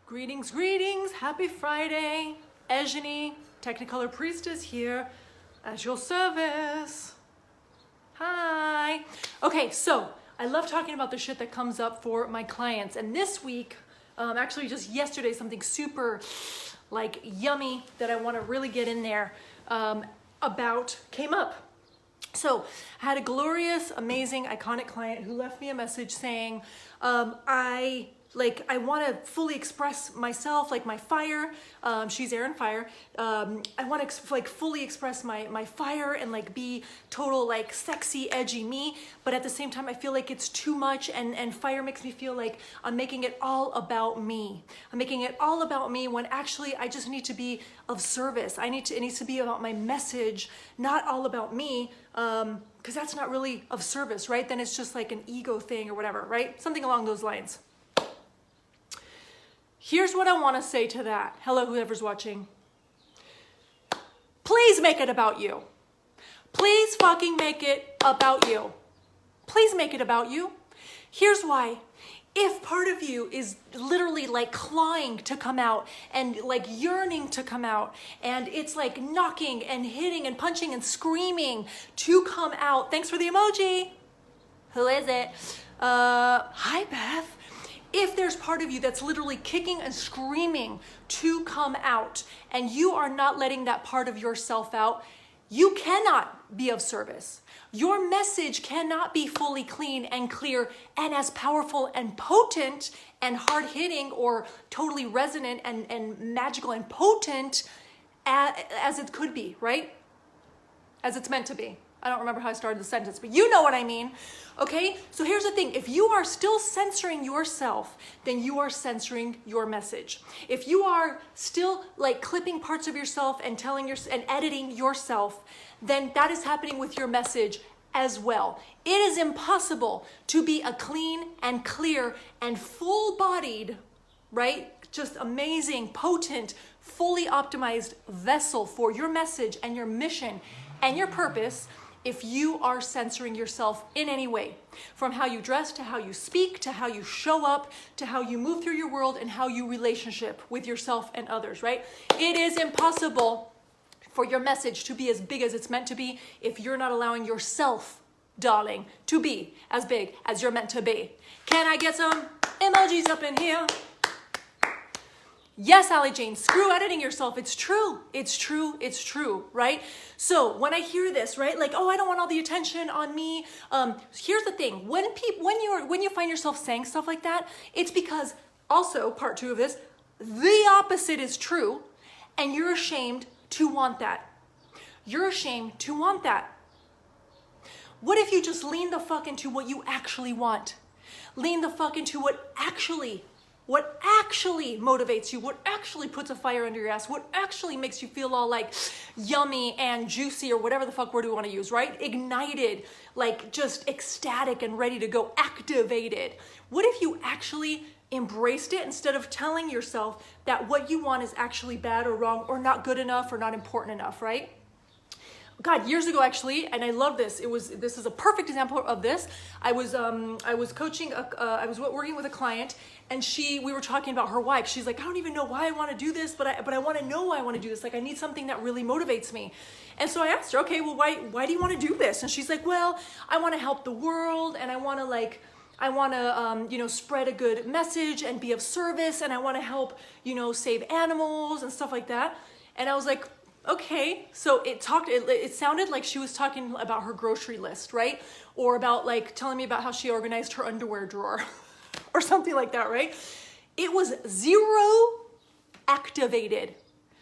Greetings, greetings, happy Friday. Ejani, Technicolor Priestess here at your service. Hi. Okay, so I love talking about the shit that comes up for my clients. And this week, actually just yesterday, something super like yummy that I want to really get in there about came up. So I had a glorious, amazing, iconic client who left me a message saying, I want to fully express myself, like my fire. She's air and fire. I want to fully express my fire and like be total like sexy, edgy me. But at the same time, I feel like it's too much, and fire makes me feel like I'm making it all about me. I'm making it all about me when actually I just need to be of service. It needs to be about my message, not all about me. Because that's not really of service, right? Then it's just like an ego thing or whatever, right? Something along those lines. Here's what I want to say to that. Hello, whoever's watching. Please make it about you. Please fucking make it about you. Please make it about you. Here's why. If part of you is literally like clawing to come out and like yearning to come out, and it's like knocking and hitting and punching and screaming to come out. Thanks for the emoji. Who is it? Hi, Beth. If there's part of you that's literally kicking and screaming to come out, and you are not letting that part of yourself out, you cannot be of service. Your message cannot be fully clean and clear and as powerful and potent and hard-hitting or totally resonant and magical and potent as it could be, right? As it's meant to be. I don't remember how I started the sentence, but you know what I mean. Okay, so here's the thing. If you are still censoring yourself, then you are censoring your message. If you are still like clipping parts of yourself and and editing yourself, then that is happening with your message as well. It is impossible to be a clean and clear and full-bodied, right? Just amazing, potent, fully optimized vessel for your message and your mission and your purpose if you are censoring yourself in any way, from how you dress to how you speak to how you show up to how you move through your world and how you relationship with yourself and others, right? It is impossible for your message to be as big as it's meant to be if you're not allowing yourself, darling, to be as big as you're meant to be. Can I get some emojis up in here? Yes, Allie Jane, screw editing yourself. It's true. It's true. It's true, right? So when I hear this, right, like, oh, I don't want all the attention on me. Here's the thing. When you find yourself saying stuff like that, it's because also part two of this, the opposite is true, and you're ashamed to want that. You're ashamed to want that. What if you just lean the fuck into what you actually want? Lean the fuck into what actually motivates you, what actually puts a fire under your ass, what actually makes you feel all like yummy and juicy or whatever the fuck word we want to use, right? Ignited, like just ecstatic and ready to go, activated. What if you actually embraced it instead of telling yourself that what you want is actually bad or wrong or not good enough or not important enough, right? God, years ago actually, and I love this. This is a perfect example of this. I was coaching. I was working with a client, and we were talking about her why. She's like, I don't even know why I want to do this, but I want to know why I want to do this. Like, I need something that really motivates me. And so I asked her, okay, well, why do you want to do this? And she's like, well, I want to help the world, and I want to spread a good message and be of service, and I want to help, save animals and stuff like that. And I was like, okay, so it sounded like she was talking about her grocery list, right? Or about like telling me about how she organized her underwear drawer or something like that, right? It was zero activated,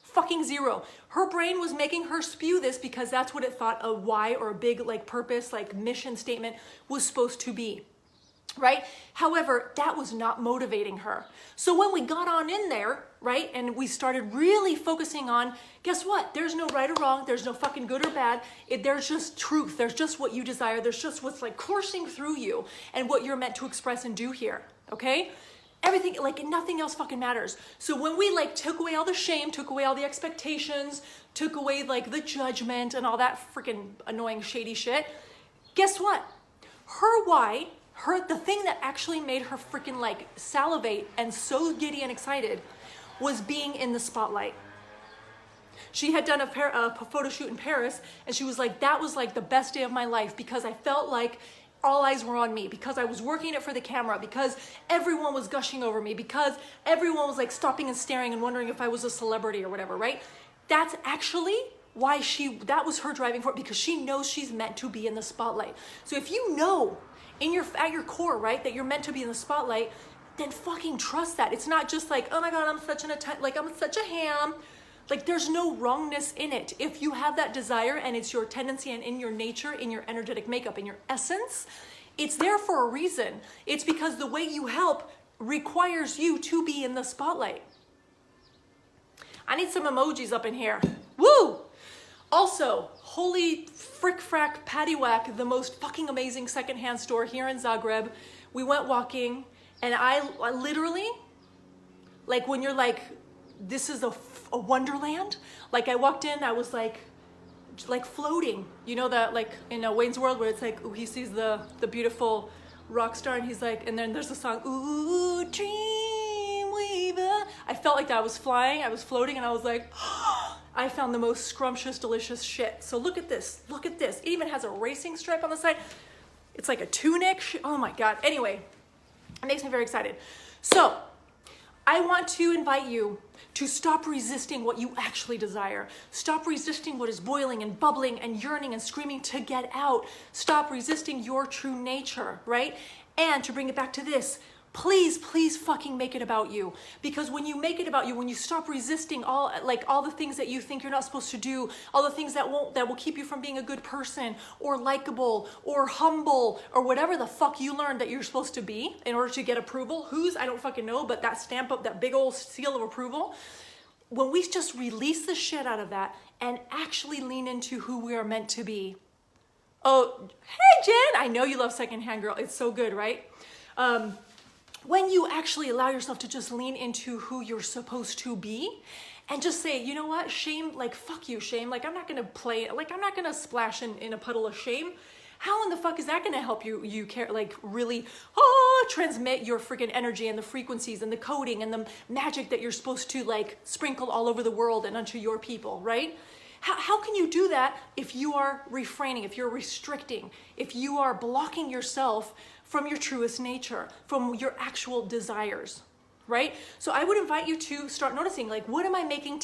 fucking zero. Her brain was making her spew this because that's what it thought a why or a big like purpose, like mission statement was supposed to be. Right? However, that was not motivating her. So when we got on in there, right, and we started really focusing on, guess what? There's no right or wrong. There's no fucking good or bad. There's just truth. There's just what you desire. There's just what's like coursing through you and what you're meant to express and do here. Okay? Everything, like nothing else fucking matters. So when we like took away all the shame, took away all the expectations, took away like the judgment and all that freaking annoying shady shit, guess what? Her why, the thing that actually made her freaking like salivate and so giddy and excited was being in the spotlight. She had done a photo shoot in Paris, and she was like, that was like the best day of my life because I felt like all eyes were on me, because I was working it for the camera, because everyone was gushing over me, because everyone was like stopping and staring and wondering if I was a celebrity or whatever, right? That's actually why that was her driving force, because she knows she's meant to be in the spotlight. So if you know at your core, right, that you're meant to be in the spotlight, then fucking trust that. It's not just like, oh my God, I'm such a ham. Like, there's no wrongness in it. If you have that desire and it's your tendency and in your nature, in your energetic makeup, in your essence, it's there for a reason. It's because the way you help requires you to be in the spotlight. I need some emojis up in here. Woo! Also, holy frick frack paddywhack, the most fucking amazing secondhand store here in Zagreb. We went walking, and I literally, like when you're like, this is a wonderland. Like I walked in, I was like floating. You know that like in Wayne's World where it's like, ooh, he sees the beautiful rock star and he's like, and then there's the song, ooh, dream weaver. I felt like that. I was flying, I was floating, and I was like, I found the most scrumptious, delicious shit. So look at this, look at this. It even has a racing stripe on the side. It's like a tunic. Oh my God. Anyway, it makes me very excited. So I want to invite you to stop resisting what you actually desire. Stop resisting what is boiling and bubbling and yearning and screaming to get out. Stop resisting your true nature, right? And to bring it back to this, please, please fucking make it about you. Because when you make it about you, when you stop resisting all the things that you think you're not supposed to do, all the things that will keep you from being a good person or likable or humble or whatever the fuck you learned that you're supposed to be in order to get approval. I don't fucking know, but that stamp up, that big old seal of approval. When we just release the shit out of that and actually lean into who we are meant to be. Oh, hey Jen, I know you love Secondhand Girl. It's so good, right? When you actually allow yourself to just lean into who you're supposed to be and just say, you know what, shame, like, fuck you, shame. Like, I'm not going to splash in a puddle of shame. How in the fuck is that going to help you care, like, really, transmit your freaking energy and the frequencies and the coding and the magic that you're supposed to, like, sprinkle all over the world and unto your people, right? How can you do that if you are refraining, if you're restricting, if you are blocking yourself from your truest nature, from your actual desires, right? So I would invite you to start noticing, like, what am I making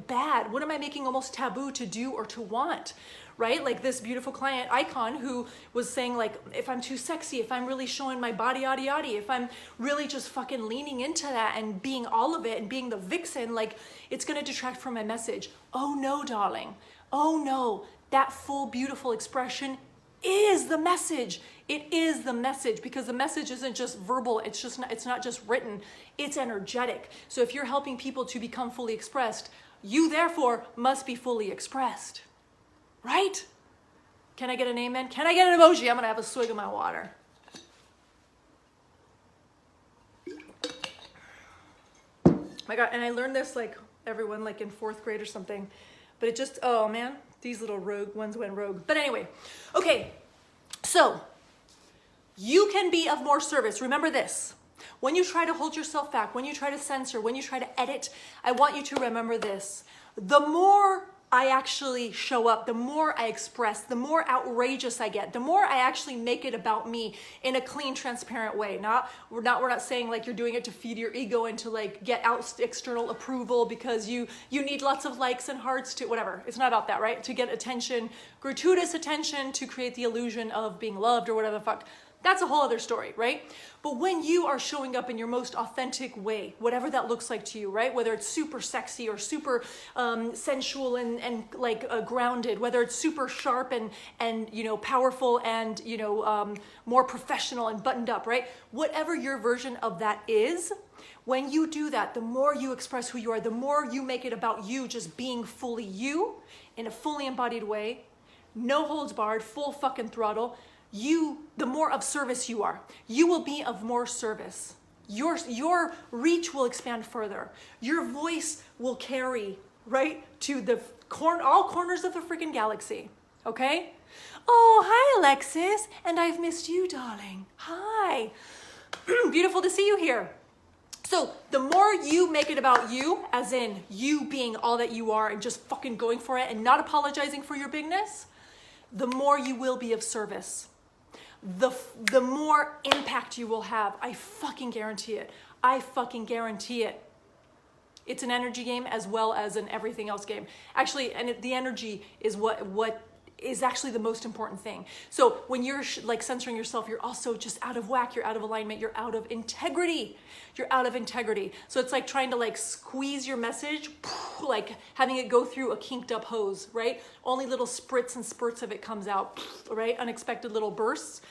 bad? What am I making almost taboo to do or to want, right? Like this beautiful client icon who was saying, like, if I'm too sexy, if I'm really showing my body, if I'm really just fucking leaning into that and being all of it and being the vixen, like, it's gonna detract from my message. Oh no, darling. Oh no, that full, beautiful expression is the message. It is the message, because the message isn't just verbal. It's not just written. It's energetic. So if you're helping people to become fully expressed, you therefore must be fully expressed, right? Can I get an amen? Can I get an emoji? I'm gonna have a swig of my water. My God, and I learned this like everyone like in 4th grade or something, but it just, oh man, these little rogue ones went rogue. But anyway, okay, so you can be of more service. Remember this. When you try to hold yourself back, when you try to censor, when you try to edit, I want you to remember this. The more I actually show up, the more I express, the more outrageous I get, the more I actually make it about me in a clean, transparent way. We're not saying like you're doing it to feed your ego and to like get out external approval because you need lots of likes and hearts to whatever. It's not about that, right? To get attention, gratuitous attention, to create the illusion of being loved or whatever the fuck. That's a whole other story, right? But when you are showing up in your most authentic way, whatever that looks like to you, right? Whether it's super sexy or super sensual and grounded, whether it's super sharp and powerful and more professional and buttoned up, right? Whatever your version of that is, when you do that, the more you express who you are, the more you make it about you just being fully you in a fully embodied way, no holds barred, full fucking throttle. The more of service you are, you will be of more service. Your reach will expand further. Your voice will carry right to all corners of the freaking galaxy. Okay? Oh, hi, Alexis. And I've missed you, darling. Hi. Beautiful to see you here. So the more you make it about you, as in you being all that you are and just fucking going for it and not apologizing for your bigness, the more you will be of service. The more impact you will have. I fucking guarantee it. I fucking guarantee it. It's an energy game as well as an everything else game. Actually, and the energy is what is actually the most important thing. So when you're like censoring yourself, you're also just out of whack, you're out of alignment, you're out of integrity. You're out of integrity. So it's like trying to like squeeze your message, like having it go through a kinked up hose, right? Only little spritz and spurts of it comes out, right? Unexpected little bursts.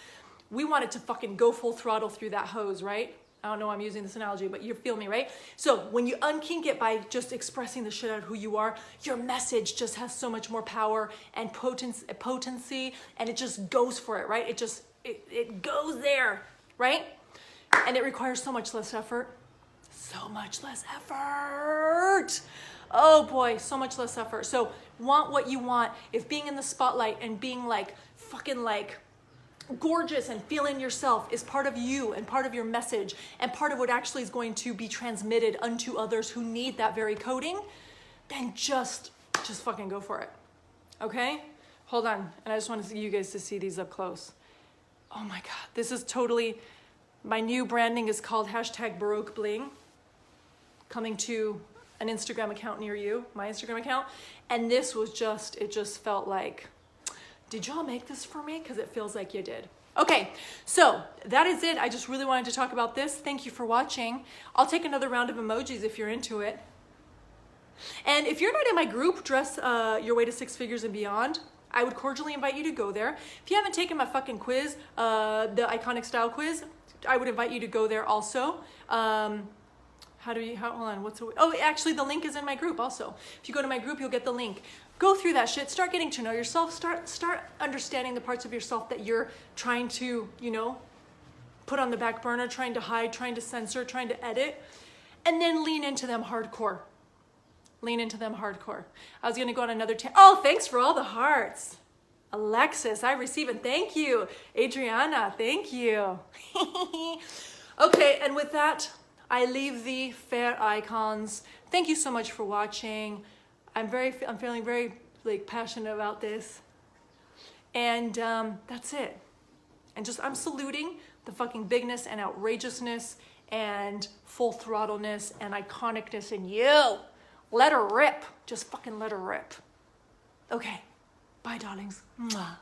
We want it to fucking go full throttle through that hose, right? I don't know why I'm using this analogy, but you feel me, right? So when you unkink it by just expressing the shit out of who you are, your message just has so much more power and potency, and it just goes for it, right? It goes there, right? And it requires so much less effort. So much less effort. Oh boy, so much less effort. So want what you want. If being in the spotlight and being like fucking like gorgeous and feeling yourself is part of you and part of your message and part of what actually is going to be transmitted unto others who need that very coding, then just fucking go for it. Okay? Hold on. And I just want you guys to see these up close. Oh my God. This is totally, my new branding is called #BaroqueBling, coming to an Instagram account near you, my Instagram account. And this was it just felt like, did y'all make this for me? Because it feels like you did. Okay, so that is it. I just really wanted to talk about this. Thank you for watching. I'll take another round of emojis if you're into it. And if you're not in my group, Dress Your Way to Six Figures and Beyond, I would cordially invite you to go there. If you haven't taken my fucking quiz, the Iconic Style quiz, I would invite you to go there also. Hold on, actually the link is in my group also. If you go to my group, you'll get the link. Go through that shit, start getting to know yourself, start understanding the parts of yourself that you're trying to, put on the back burner, trying to hide, trying to censor, trying to edit, and then lean into them hardcore. Lean into them hardcore. I was gonna go on another oh, thanks for all the hearts. Alexis, I receive it, thank you. Adriana, thank you. Okay, and with that, I leave the fair icons. Thank you so much for watching. I'm feeling very like passionate about this. And that's it. And I'm saluting the fucking bigness and outrageousness and full throttleness and iconicness in you. Let her rip. Just fucking let her rip. Okay. Bye, darlings. Mwah.